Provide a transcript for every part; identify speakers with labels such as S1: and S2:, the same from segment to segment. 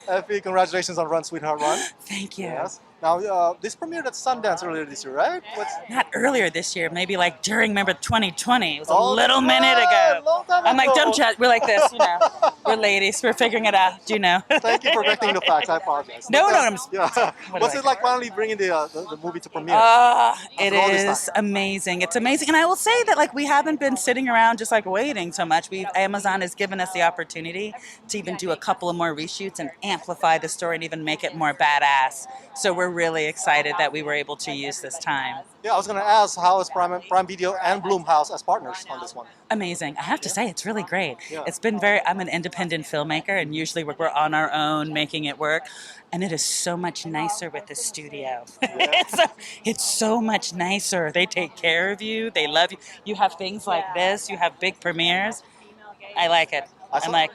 S1: Effie, congratulations on Run, Sweetheart, Run.
S2: Thank you.
S1: Yes. Now, this premiered at Sundance earlier this year, right?
S2: Not earlier this year, maybe like during, remember 2020. It was a
S1: Oh,
S2: little
S1: that's
S2: minute
S1: right,
S2: ago.
S1: long time
S2: I'm like,
S1: ago.
S2: don't judge. We're like this, We're ladies. We're figuring it out,
S1: Thank you for correcting the facts. I apologize.
S2: No,
S1: But,
S2: no, I'm.
S1: yeah.
S2: What
S1: What's
S2: do I
S1: it like finally bringing the movie to premiere?
S2: It
S1: After all this
S2: is
S1: time.
S2: amazing. It's amazing. And I will say that like we haven't been sitting around just like waiting so much. Amazon has given us the opportunity to even do a couple of more reshoots and amplify the story and even make it more badass. So we're really excited that we were able to use this time.
S1: Yeah, I was going to ask, how is Prime Video and Blumhouse as partners on this one?
S2: Amazing. I have to say, it's really great.
S1: Yeah.
S2: It's been I'm an independent filmmaker, and usually we're on our own making it work. And it is so much nicer with the studio. It's so much nicer. They take care of you. They love you. You have things like this. You have big premieres. I like it. I'm like,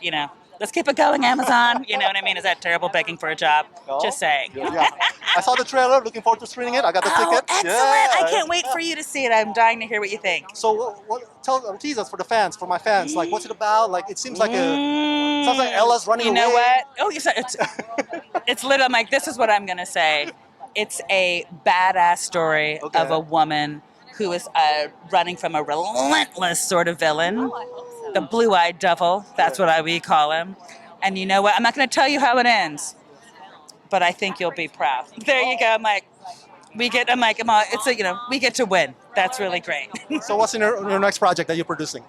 S2: let's keep it going, Amazon. You know what I mean? Is that terrible begging for a job?
S1: No?
S2: Just saying.
S1: Yeah. I saw the trailer. Looking forward to screening it. I got the ticket.
S2: Excellent.
S1: Yeah.
S2: I can't wait for you to see it. I'm dying to hear what you think.
S1: So, tease us for my fans. Like, what's it about? Like, it seems like sounds like Ella's running away.
S2: You know what? Oh, it's literally, I'm like, this is what I'm going to say. It's a badass story of a woman who is running from a relentless sort of villain, the blue-eyed devil. That's what we call him. And you know what? I'm not going to tell you how it ends, but I think you'll be proud. There you go. I'm like, we get to win. That's really great.
S1: So what's in your next project that you're producing?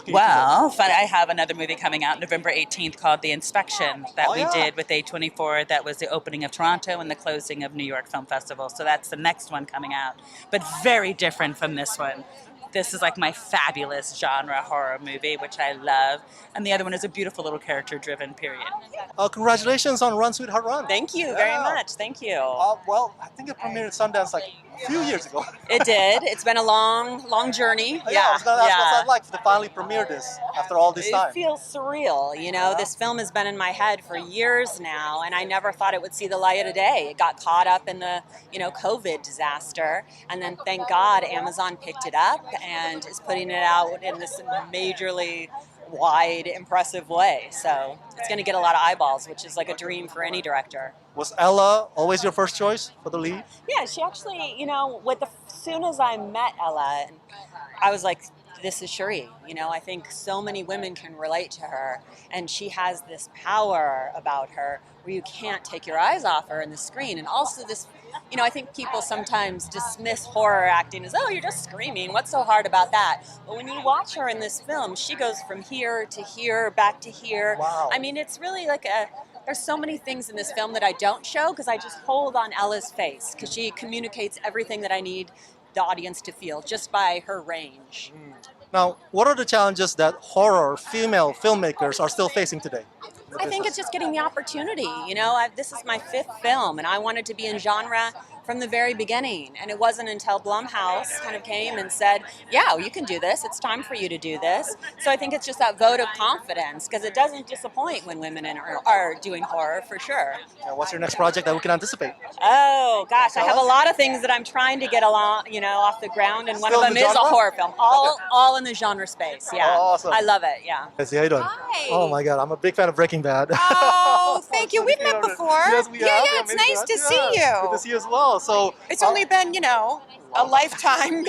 S2: Well, I have another movie coming out November 18th called The Inspection that we did with A24. That was the opening of Toronto and the closing of New York Film Festival. So that's the next one coming out, but very different from this one. This is like my fabulous genre horror movie, which I love. And the other one is a beautiful little character-driven period.
S1: Congratulations on Run, Sweetheart, Run.
S3: Thank you very much. Thank you.
S1: Well, I think it premiered at Sundance like a few years ago.
S3: It did. It's been a long journey.
S1: I was going to ask what's that like to finally premiere this after all this time.
S3: It feels surreal. This film has been in my head for years now, and I never thought it would see the light of day. It got caught up in the, COVID disaster, and then thank God Amazon picked it up and is putting it out in this majorly wide, impressive way. So it's going to get a lot of eyeballs, which is like a dream for any director.
S1: Was Ella always your first choice for the lead?
S3: Yeah, she actually, as soon as I met Ella, I was like, this is Cherie. I think so many women can relate to her, and she has this power about her where you can't take your eyes off her in the screen. And also this, I think people sometimes dismiss horror acting as, oh, you're just screaming. What's so hard about that? But when you watch her in this film, she goes from here to here, back to here.
S1: Wow.
S3: I mean, it's really like there's so many things in this film that I don't show because I just hold on Ella's face because she communicates everything that I need the audience to feel just by her range.
S1: Now, what are the challenges that horror female filmmakers are still facing today?
S3: I think it's just getting the opportunity. This is my 5th film, and I wanted to be in genre from the very beginning. And it wasn't until Blumhouse kind of came and said, yeah, you can do this. It's time for you to do this. So I think it's just that vote of confidence, because it doesn't disappoint when women are doing horror, for sure.
S1: What's your next project that we can anticipate?
S3: Oh, gosh, I have a lot of things that I'm trying to get along, off the ground, and one of them is a horror film. All in the genre space, yeah.
S1: Oh, awesome.
S3: I love it, yeah.
S1: Betsy, how you doing?
S4: Hi.
S1: Oh my God, I'm a big fan of Breaking Bad.
S4: Oh, thank you. We've met before.
S1: Yes, we have.
S4: Yeah, it's nice to see you.
S1: Good to see you as well. So
S4: It's only been, a lifetime.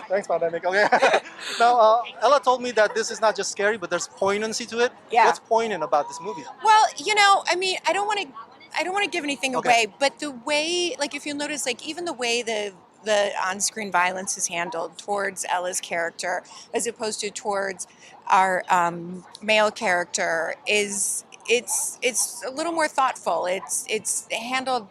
S1: Thanks, pandemic. Okay. Now, Ella told me that this is not just scary, but there's poignancy to it.
S4: Yeah.
S1: What's poignant about this movie?
S4: Well, I don't want to give anything away, but the way, like, if you'll notice, like, even the way the on-screen violence is handled towards Ella's character, as opposed to towards our male character, it's a little more thoughtful. It's handled.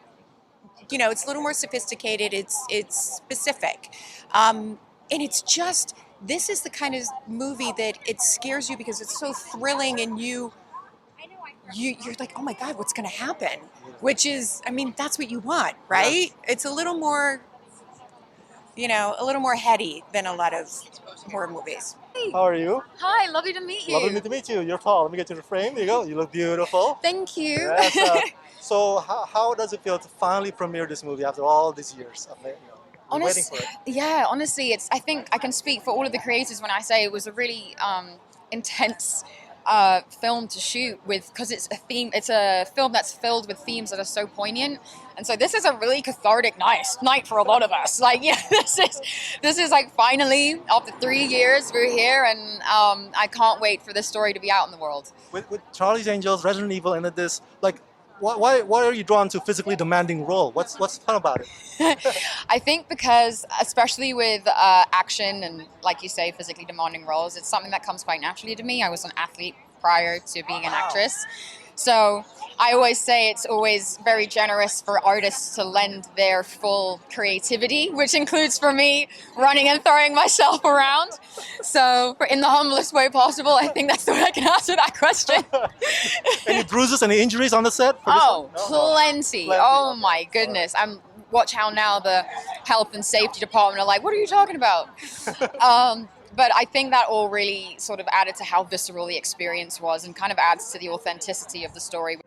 S4: It's a little more sophisticated. It's specific, and it's just, this is the kind of movie that it scares you because it's so thrilling, and you're like, oh my God, what's going to happen? Which is, that's what you want, right? It's a little more, heady than a lot of horror movies.
S1: How are you?
S5: Hi, lovely to meet you.
S1: Lovely to meet you. You're tall. Let me get you the frame. There you go. You look beautiful.
S5: Thank you.
S1: Yes, so how does it feel to finally premiere this movie after all these years of waiting for it?
S5: Yeah, honestly, I think I can speak for all of the creators when I say it was a really intense film to shoot with, because it's a film that's filled with themes that are so poignant. And so this is a really cathartic night for a lot of us. Like, yeah, this is like finally, after 3 years, we're here, and I can't wait for this story to be out in the world.
S1: With Charlie's Angels, Resident Evil, and this, like, why are you drawn to physically demanding role? What's fun about it?
S5: I think because, especially with action and, like you say, physically demanding roles, it's something that comes quite naturally to me. I was an athlete prior to being an actress. So I always say it's always very generous for artists to lend their full creativity, which includes, for me, running and throwing myself around. So in the humblest way possible, I think that's the way I can answer that question.
S1: Any bruises, any injuries on the set? For this
S5: Oh,
S1: one?
S5: plenty. Oh my goodness. Watch how now the health and safety department are like, what are you talking about? But I think that all really sort of added to how visceral the experience was, and kind of adds to the authenticity of the story.